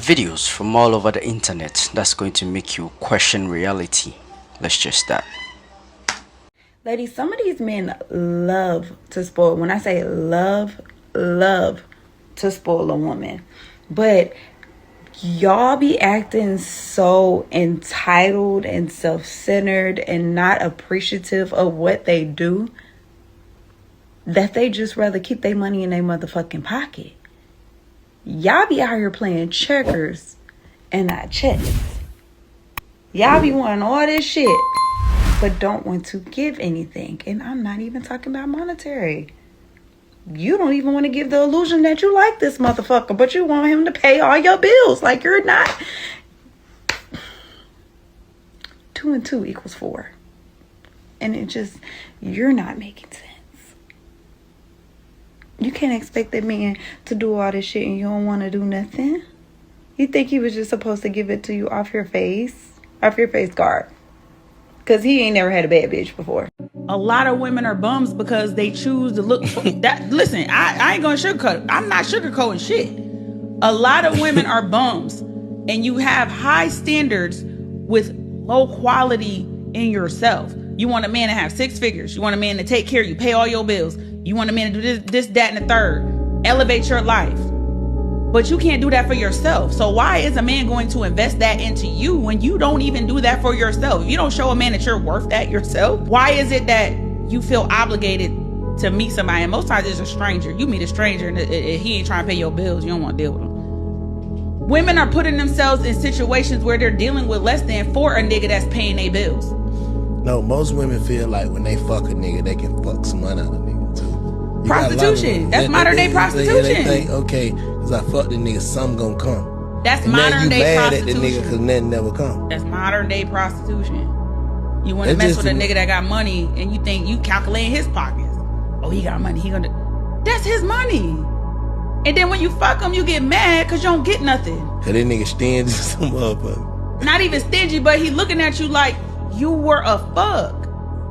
videos from all over the internet that's going to make you question reality. Let's just start. Ladies, some of these men love to spoil. When I say love to spoil a woman. But y'all be acting so entitled and self-centered and not appreciative of what they do that they just rather keep their money in their motherfucking pocket. Y'all be out here playing checkers and not chess. Y'all be wanting all this shit but don't want to give anything. And I'm not even talking about monetary. You don't even want to give the illusion that you like this motherfucker, but you want him to pay all your bills. Like you're not. 2 and 2 equals 4. And it just, you're not making sense. You can't expect that man to do all this shit and you don't want to do nothing. You think he was just supposed to give it to you off your face guard. Because he ain't never had a bad bitch before. A lot of women are bums because they choose to look for that. Listen, I ain't gonna sugarcoat. I'm not sugarcoating shit. A lot of women are bums, and you have high standards with low quality in yourself. You want a man to have 6 figures. You want a man to take care of you, pay all your bills. You want a man to do this, that, and the third. Elevate your life. But you can't do that for yourself. So why is a man going to invest that into you when you don't even do that for yourself? If you don't show a man that you're worth that yourself, why is it that you feel obligated to meet somebody? And most times it's a stranger. You meet a stranger and he ain't trying to pay your bills. You don't want to deal with him. Women are putting themselves in situations where they're dealing with less than for a nigga that's paying their bills. No, most women feel like when they fuck a nigga, they can fuck some money out of a nigga too. Prostitution. That's modern day prostitution. They think, okay, because I fucked the nigga, something gonna come. That's and modern day prostitution. Now you mad at the nigga because nothing never come. That's modern day prostitution. You want to mess with a nigga that got money and you think you calculating his pockets. Oh, he got money. That's his money. And then when you fuck him, you get mad because you don't get nothing. Because that nigga stingy some motherfucker. Not even stingy, but he looking at you like you were a fuck.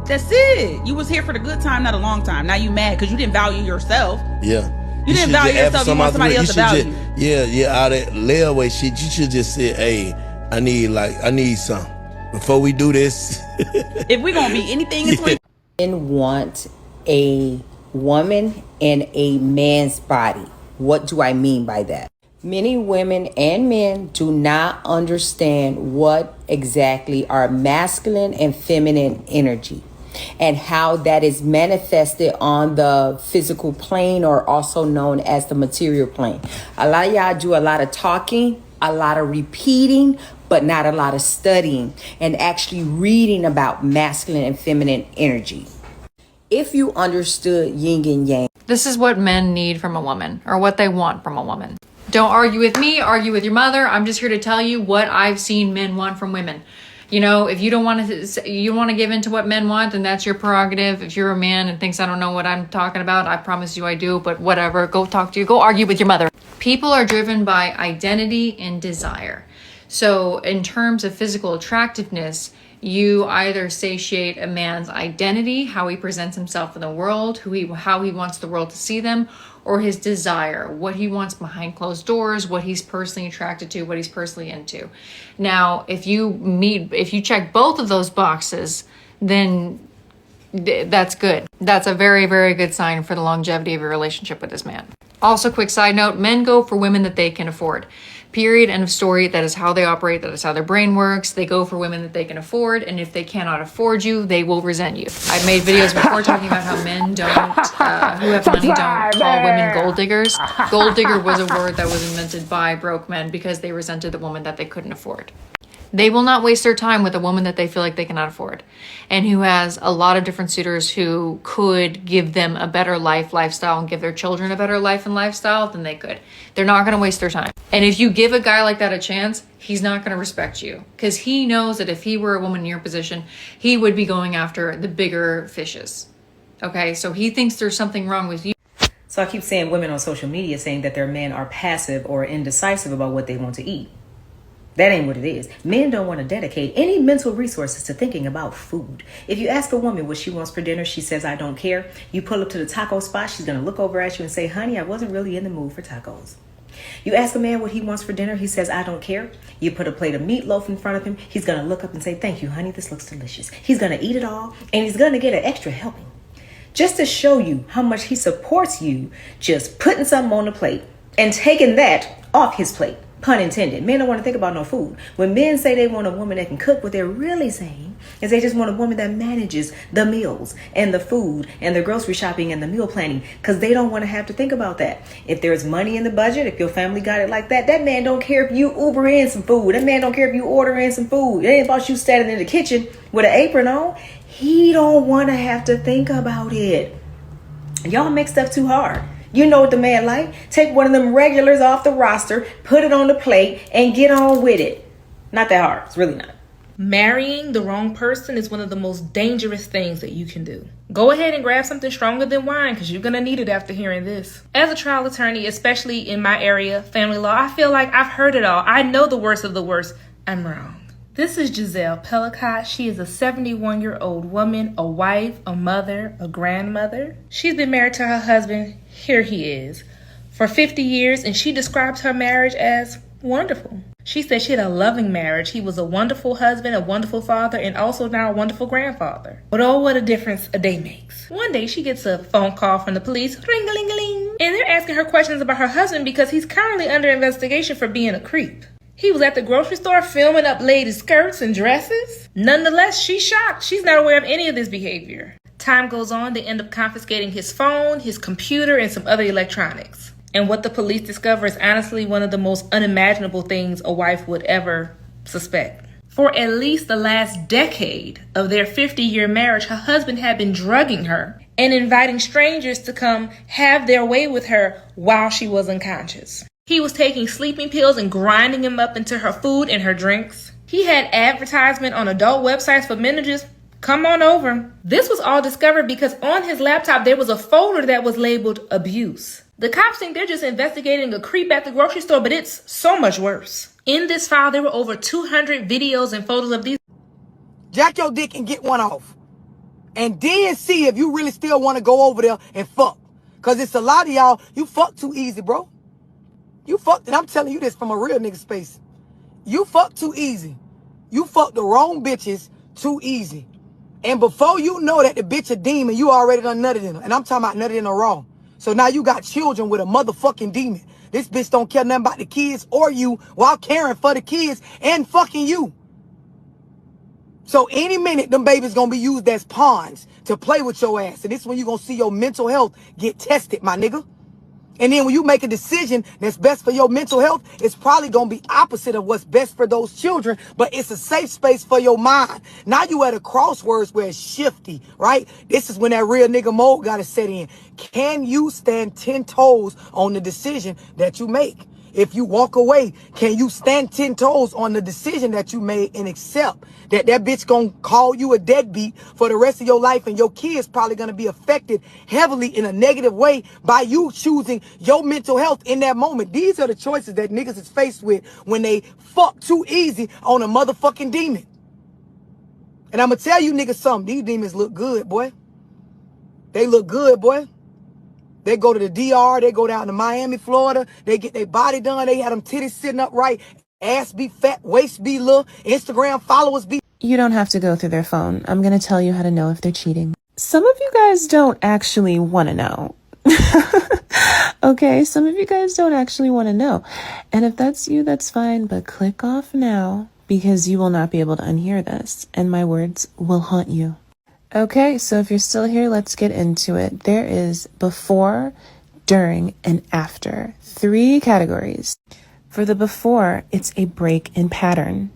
That's it. You was here for the good time, not a long time. Now you mad because you didn't value yourself. Yeah. You didn't value yourself. You want somebody else to value you. All that layaway shit. You should just say, hey, I need something. Before we do this. If we gonna be anything in 20. Men want a woman in a man's body. What do I mean by that? Many women and men do not understand what exactly are masculine and feminine energy and how that is manifested on the physical plane, or also known as the material plane. A lot of y'all do a lot of talking, a lot of repeating, but not a lot of studying and actually reading about masculine and feminine energy. If you understood yin and yang. This is what men need from a woman, or what they want from a woman. Don't argue with me, argue with your mother. I'm just here to tell you what I've seen men want from women. You know, if you don't want to give in to what men want, then that's your prerogative. If you're a man and thinks I don't know what I'm talking about, I promise you I do, but whatever, go argue with your mother. People are driven by identity and desire. So in terms of physical attractiveness, you either satiate a man's identity, how he presents himself in the world, how he wants the world to see them, or his desire, what he wants behind closed doors, what he's personally attracted to, what he's personally into. Now, if you check both of those boxes, then that's good. That's a very, very good sign for the longevity of your relationship with this man. Also, quick side note, men go for women that they can afford. Period. End of story. That is how they operate. That is how their brain works. They go for women that they can afford, and if they cannot afford you, they will resent you. I've made videos before talking about how men who have money don't call women gold diggers. Gold digger was a word that was invented by broke men because they resented the woman that they couldn't afford. They will not waste their time with a woman that they feel like they cannot afford, and who has a lot of different suitors who could give them a better lifestyle, and give their children a better life and lifestyle than they could. They're not going to waste their time. And if you give a guy like that a chance, he's not going to respect you, because he knows that if he were a woman in your position, he would be going after the bigger fishes. Okay, so he thinks there's something wrong with you. So I keep seeing women on social media saying that their men are passive or indecisive about what they want to eat. That ain't what it is. Men don't want to dedicate any mental resources to thinking about food. If you ask a woman what she wants for dinner, she says, I don't care. You pull up to the taco spot, she's going to look over at you and say, honey, I wasn't really in the mood for tacos. You ask a man what he wants for dinner, he says, I don't care. You put a plate of meatloaf in front of him, he's going to look up and say, thank you, honey, this looks delicious. He's going to eat it all, and he's going to get an extra helping. Just to show you how much he supports you, just putting something on the plate and taking that off his plate. Pun intended. Men don't want to think about no food. When men say they want a woman that can cook, what they're really saying is they just want a woman that manages the meals and the food and the grocery shopping and the meal planning, because they don't want to have to think about that. If there's money in the budget, if your family got it like that, that man don't care if you Uber in some food. That man don't care if you order in some food. It ain't about you standing in the kitchen with an apron on. He don't want to have to think about it. Y'all make stuff too hard. You know what the man like. Take one of them regulars off the roster, put it on the plate, and get on with it. Not that hard. It's really not. Marrying the wrong person is one of the most dangerous things that you can do. Go ahead and grab something stronger than wine, because you're going to need it after hearing this. As a trial attorney, especially in my area, family law, I feel like I've heard it all. I know the worst of the worst. I'm wrong. This is Giselle Pellicott. She is a 71-year-old woman, a wife, a mother, a grandmother. She's been married to her husband, here he is, for 50 years, and she describes her marriage as wonderful. She said she had a loving marriage. He was a wonderful husband, a wonderful father, and also now a wonderful grandfather. But oh, what a difference a day makes. One day, she gets a phone call from the police, ring-a-ling-a-ling, and they're asking her questions about her husband because he's currently under investigation for being a creep. He was at the grocery store filming up ladies' skirts and dresses. Nonetheless, she's shocked. She's not aware of any of this behavior. Time goes on, they end up confiscating his phone, his computer, and some other electronics. And what the police discover is honestly one of the most unimaginable things a wife would ever suspect. For at least the last decade of their 50-year marriage, her husband had been drugging her and inviting strangers to come have their way with her while she was unconscious. He was taking sleeping pills and grinding them up into her food and her drinks. He had advertisement on adult websites for men to just come on over. This was all discovered because on his laptop there was a folder that was labeled abuse. The cops think they're just investigating a creep at the grocery store, but it's so much worse. In this file, there were over 200 videos and photos of these. Jack your dick and get one off. And then see if you really still want to go over there and fuck. Because it's a lot of y'all, you fuck too easy, bro. You fucked, and I'm telling you this from a real nigga space. You fuck too easy. You fuck the wrong bitches too easy. And before you know that the bitch a demon, you already done nutted in her. And I'm talking about nutted in her raw. So now you got children with a motherfucking demon. This bitch don't care nothing about the kids or you while caring for the kids and fucking you. So any minute, them babies gonna be used as pawns to play with your ass. And this is when you gonna see your mental health get tested, my nigga. And then when you make a decision that's best for your mental health, it's probably going to be opposite of what's best for those children, but it's a safe space for your mind. Now you at a crossroads where it's shifty, right? This is when that real nigga mode got to set in. Can you stand 10 toes on the decision that you make? If you walk away, can you stand 10 toes on the decision that you made and accept that that bitch gonna call you a deadbeat for the rest of your life, and your kids probably gonna be affected heavily in a negative way by you choosing your mental health in that moment? These are the choices that niggas is faced with when they fuck too easy on a motherfucking demon. And I'm gonna tell you niggas something. These demons look good, boy. They look good, boy. They go to the DR, they go down to Miami, Florida, they get their body done, they had them titties sitting up right, ass be fat, waist be little, Instagram followers be... You don't have to go through their phone. I'm going to tell you how to know if they're cheating. Some of you guys don't actually want to know. Okay, some of you guys don't actually want to know. And if that's you, that's fine, but click off now because you will not be able to unhear this, and my words will haunt you. Okay, so if you're still here, let's get into it. There is before, during, and after. 3 categories. For the before, it's a break in pattern.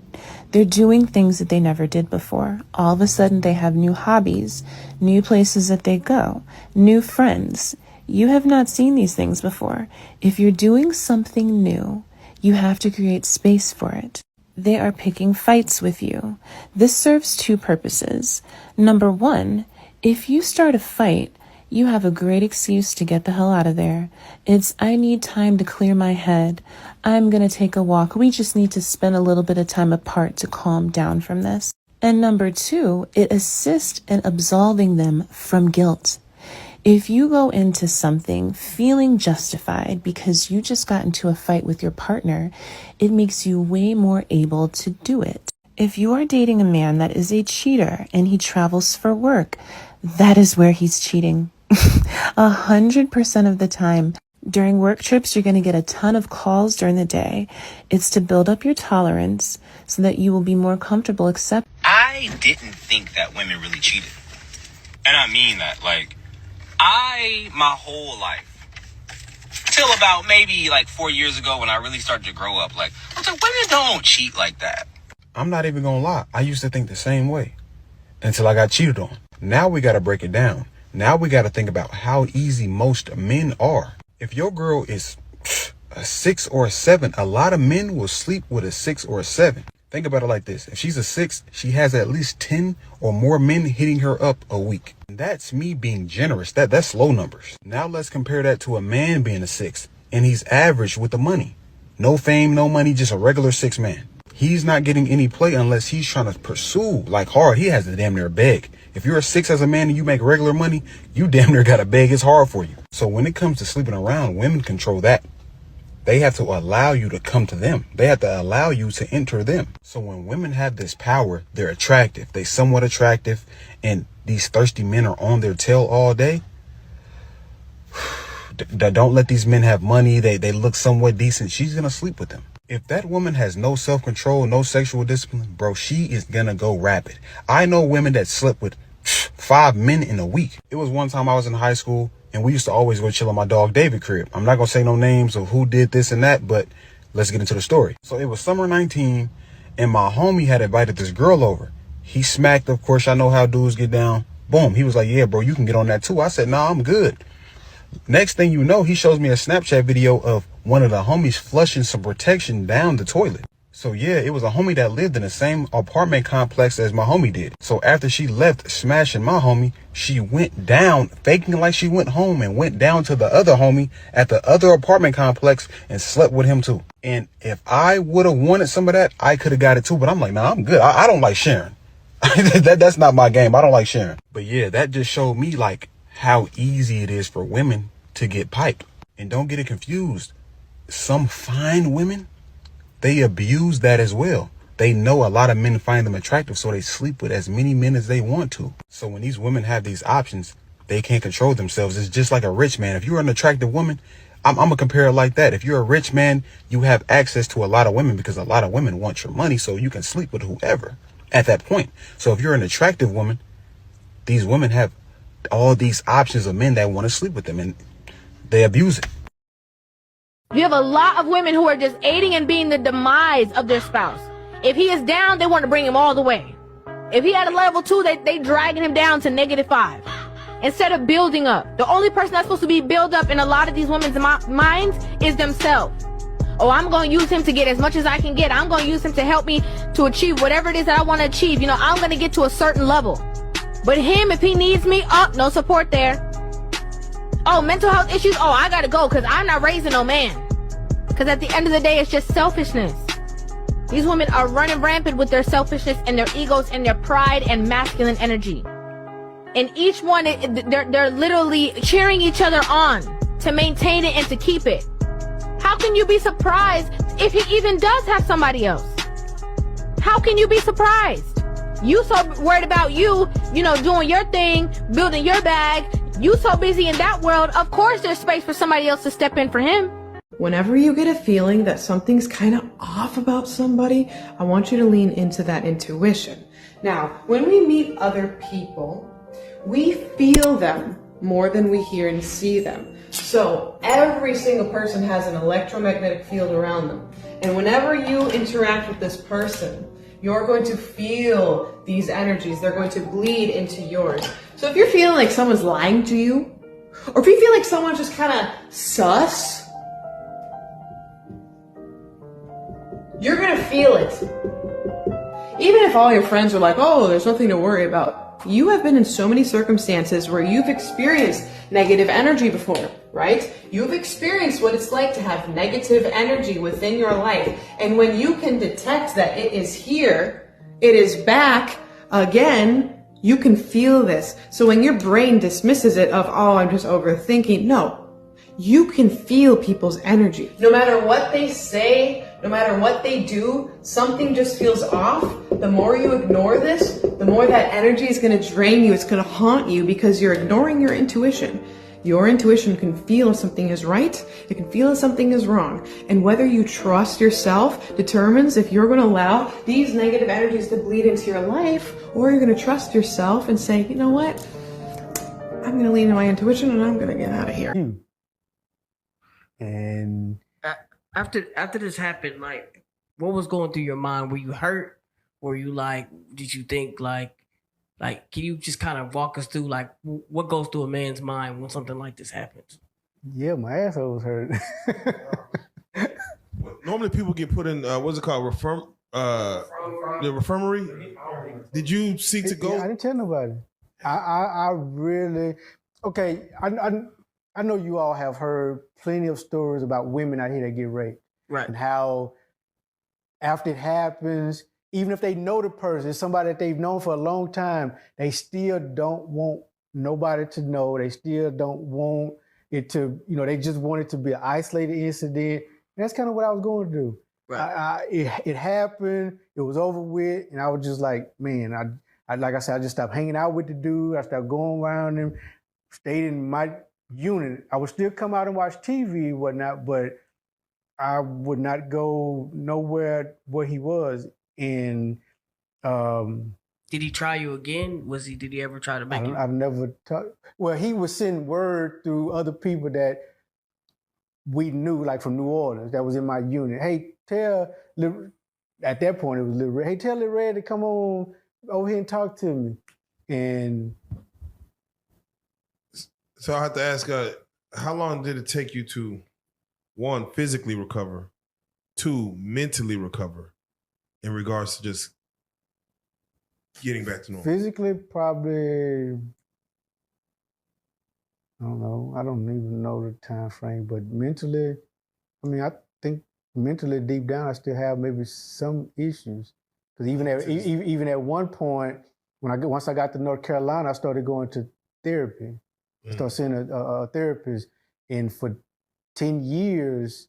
They're doing things that they never did before. All of a sudden, they have new hobbies, new places that they go, new friends. You have not seen these things before. If you're doing something new, you have to create space for it. They are picking fights with you. This serves 2 purposes. Number 1, if you start a fight, you have a great excuse to get the hell out of there. It's, I need time to clear my head. I'm going to take a walk. We just need to spend a little bit of time apart to calm down from this. And number 2, it assists in absolving them from guilt. If you go into something feeling justified because you just got into a fight with your partner, it makes you way more able to do it. If you are dating a man that is a cheater and he travels for work, that is where he's cheating. 100% of the time. During work trips, you're going to get a ton of calls during the day. It's to build up your tolerance so that you will be more comfortable accepting. I didn't think that women really cheated. And I mean that, like, my whole life, till about maybe like 4 years ago when I really started to grow up, like, I was like, women don't cheat like that. I'm not even gonna lie. I used to think the same way until I got cheated on. Now we gotta break it down. Now we gotta think about how easy most men are. If your girl is a 6 or a 7, a lot of men will sleep with a 6 or a 7. Think about it like this. If she's a 6, she has at least 10 or more men hitting her up a week. That's me being generous. That's low numbers. Now let's compare that to a man being a 6 and he's average with the money. No fame, no money, just a regular 6 man. He's not getting any play unless he's trying to pursue like hard. He has to damn near beg. If you're a 6 as a man and you make regular money, you damn near got to beg. It's hard for you. So when it comes to sleeping around, women control that. They have to allow you to come to them. They have to allow you to enter them. So when women have this power, they're attractive. They somewhat attractive. And these thirsty men are on their tail all day. Don't let these men have money. They look somewhat decent. She's going to sleep with them. If that woman has no self-control, no sexual discipline, bro, she is going to go rapid. I know women that slept with 5 men in a week. It was one time I was in high school and we used to always go chill at my dog David crib. I'm not going to say no names of who did this and that, but let's get into the story. So it was summer 19 and my homie had invited this girl over. He smacked, of course, I know how dudes get down. Boom. He was like, yeah, bro, you can get on that too. I said, nah, I'm good. Next thing you know, he shows me a Snapchat video of one of the homies flushing some protection down the toilet. So yeah, it was a homie that lived in the same apartment complex as my homie did. So after she left smashing my homie, she went down, faking like she went home and went down to the other homie at the other apartment complex and slept with him too. And if I would have wanted some of that, I could have got it too. But I'm like, nah, I'm good. I don't like sharing. That's not my game. I don't like sharing. But yeah, that just showed me like how easy it is for women to get piped. And don't get it confused. Some fine women, they abuse that as well. They know a lot of men find them attractive, so they sleep with as many men as they want to. So when these women have these options, they can't control themselves. It's just like a rich man. If you're an attractive woman, I'm going to compare it like that. If you're a rich man, you have access to a lot of women because a lot of women want your money, so you can sleep with whoever at that point. So if you're an attractive woman, these women have all these options of men that want to sleep with them, and they abuse it. You have a lot of women who are just aiding and being the demise of their spouse. If he is down, they want to bring him all the way. If he at a level 2, they dragging him down to -5. Instead of building up. The only person that's supposed to be built up in a lot of these women's minds is themselves. Oh, I'm going to use him to get as much as I can get. I'm going to use him to help me to achieve whatever it is that I want to achieve. You know, I'm going to get to a certain level. But him, if he needs me, no support there. Oh, mental health issues? Oh, I got to go because I'm not raising no man. Because at the end of the day, it's just selfishness. These women are running rampant with their selfishness and their egos and their pride and masculine energy. And each one, they're literally cheering each other on to maintain it and to keep it. How can you be surprised if he even does have somebody else? How can you be surprised? You so worried about you know, doing your thing, building your bag. You so busy in that world, of course there's space for somebody else to step in for him. Whenever you get a feeling that something's kind of off about somebody, I want you to lean into that intuition. Now, when we meet other people, we feel them more than we hear and see them. So every single person has an electromagnetic field around them. And whenever you interact with this person, you're going to feel these energies. They're going to bleed into yours. So if you're feeling like someone's lying to you, or if you feel like someone's just kind of sus, you're going to feel it. Even if all your friends are like, oh, there's nothing to worry about. You have been in so many circumstances where you've experienced negative energy before, right? You've experienced what it's like to have negative energy within your life. And when you can detect that it is here, it is back again, You can feel this. So when your brain dismisses it of, oh, I'm just overthinking, no. You can feel people's energy. No matter what they say, no matter what they do, something just feels off. The more you ignore this, the more that energy is going to drain you. It's going to haunt you because you're ignoring your intuition. Your intuition can feel if something is right. It can feel if something is wrong. And whether you trust yourself determines if you're going to allow these negative energies to bleed into your life, or you're going to trust yourself and say, you know what? I'm going to lean on my intuition and I'm going to get out of here. And after this happened, like, what was going through your mind? Were you hurt? Were you like, did you think like, can you just kind of walk us through like what goes through a man's mind when something like this happens? Yeah, my asshole was hurt. Normally people get put in, what's it called? The infirmary? Did you seek to go? I didn't tell nobody. I really, okay, I know you all have heard plenty of stories about women out here that get raped. Right. And how after it happens, even if they know the person, it's somebody that they've known for a long time, they still don't want nobody to know. They still don't want it to, they just want it to be an isolated incident. And that's kind of what I was going to do. Right. It happened, it was over with, and I was just like, man, I like I said, I just stopped hanging out with the dude. I stopped going around him, stayed in my unit. I would still come out and watch TV and whatnot, but I would not go nowhere where he was. And did he try you again? Did he ever try to make you? I've never talked. Well, he would send word through other people that we knew, like from New Orleans, that was in my unit. Hey, at that point it was Lil Red. Hey, tell Lil Red to come on over here and talk to me. And so I have to ask, how long did it take you to, one, physically recover, two, mentally recover in regards to just getting back to normal? Physically, probably, I don't know. I don't even know the time frame, but mentally, I think mentally deep down, I still have maybe some issues. Because even at one point, once I got to North Carolina, I started going to therapy. I started seeing a therapist, and for 10 years,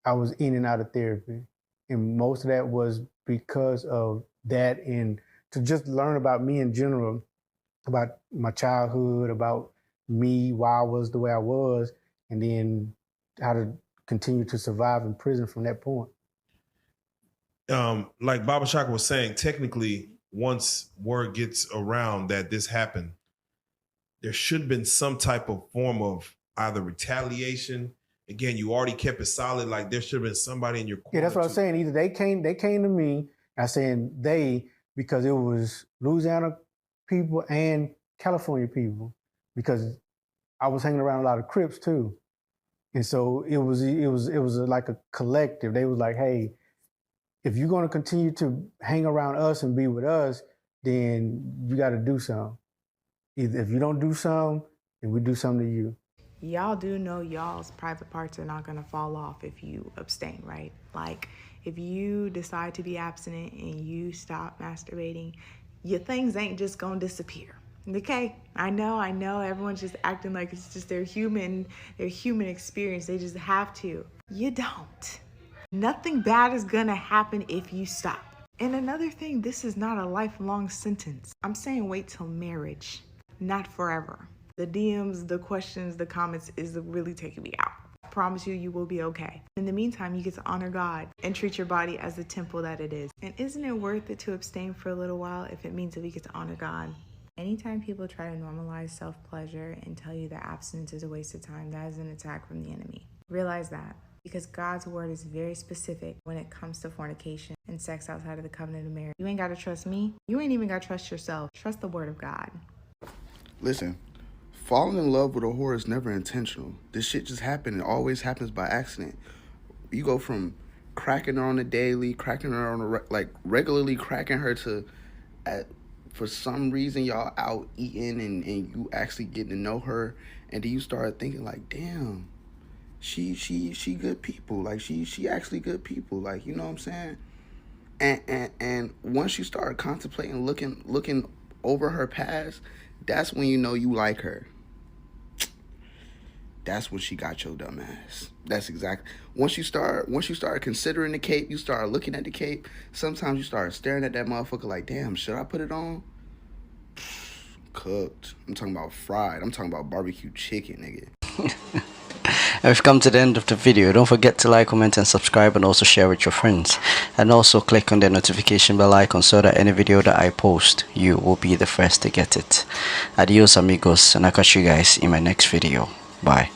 I was in and out of therapy. And most of that was because of that, and to just learn about me in general, about my childhood, about me, why I was the way I was, and then how to continue to survive in prison from that point. Like Baba Shaka was saying, technically, once word gets around that this happened, there should have been some type of form of either retaliation. Again, you already kept it solid. Like there should have been somebody in your corner. Yeah, that's what I was saying. Either they came to me. I saying they because it was Louisiana people and California people, because I was hanging around a lot of Crips too, and so it was like a collective. They was like, hey, if you're going to continue to hang around us and be with us, then you got to do something. If you don't do something, then we do something to you. Y'all do know y'all's private parts are not gonna fall off if you abstain, right? Like, if you decide to be abstinent and you stop masturbating, your things ain't just gonna disappear, okay? I know, everyone's just acting like it's just their human experience. They just have to. You don't. Nothing bad is gonna happen if you stop. And another thing, this is not a lifelong sentence. I'm saying wait till marriage, not forever. The DMs, the questions, the comments is really taking me out. I promise you, you will be okay. In the meantime, you get to honor God and treat your body as the temple that it is. And isn't it worth it to abstain for a little while if it means that we get to honor God? Anytime people try to normalize self-pleasure and tell you that abstinence is a waste of time, that is an attack from the enemy. Realize that. Because God's word is very specific when it comes to fornication and sex outside of the covenant of marriage. You ain't got to trust me. You ain't even got to trust yourself. Trust the word of God. Listen, falling in love with a whore is never intentional. This shit just happened. It always happens by accident. You go from cracking her on the daily, cracking her on regularly cracking her to, for some reason, y'all out eating and you actually getting to know her, and then you start thinking like, damn, she good people. Like she actually good people. Like, you know what I'm saying? And once you start contemplating, looking over her past, that's when you know you like her. That's when she got your dumb ass. That's exactly. Once you start considering the cape, you start looking at the cape, sometimes you start staring at that motherfucker like, damn, should I put it on? Cooked. I'm talking about fried. I'm talking about barbecue chicken, nigga. And we've come to the end of the video. Don't forget to like, comment and subscribe, and also share with your friends. And also click on the notification bell icon so that any video that I post, you will be the first to get it. Adios amigos, and I'll catch you guys in my next video. Bye.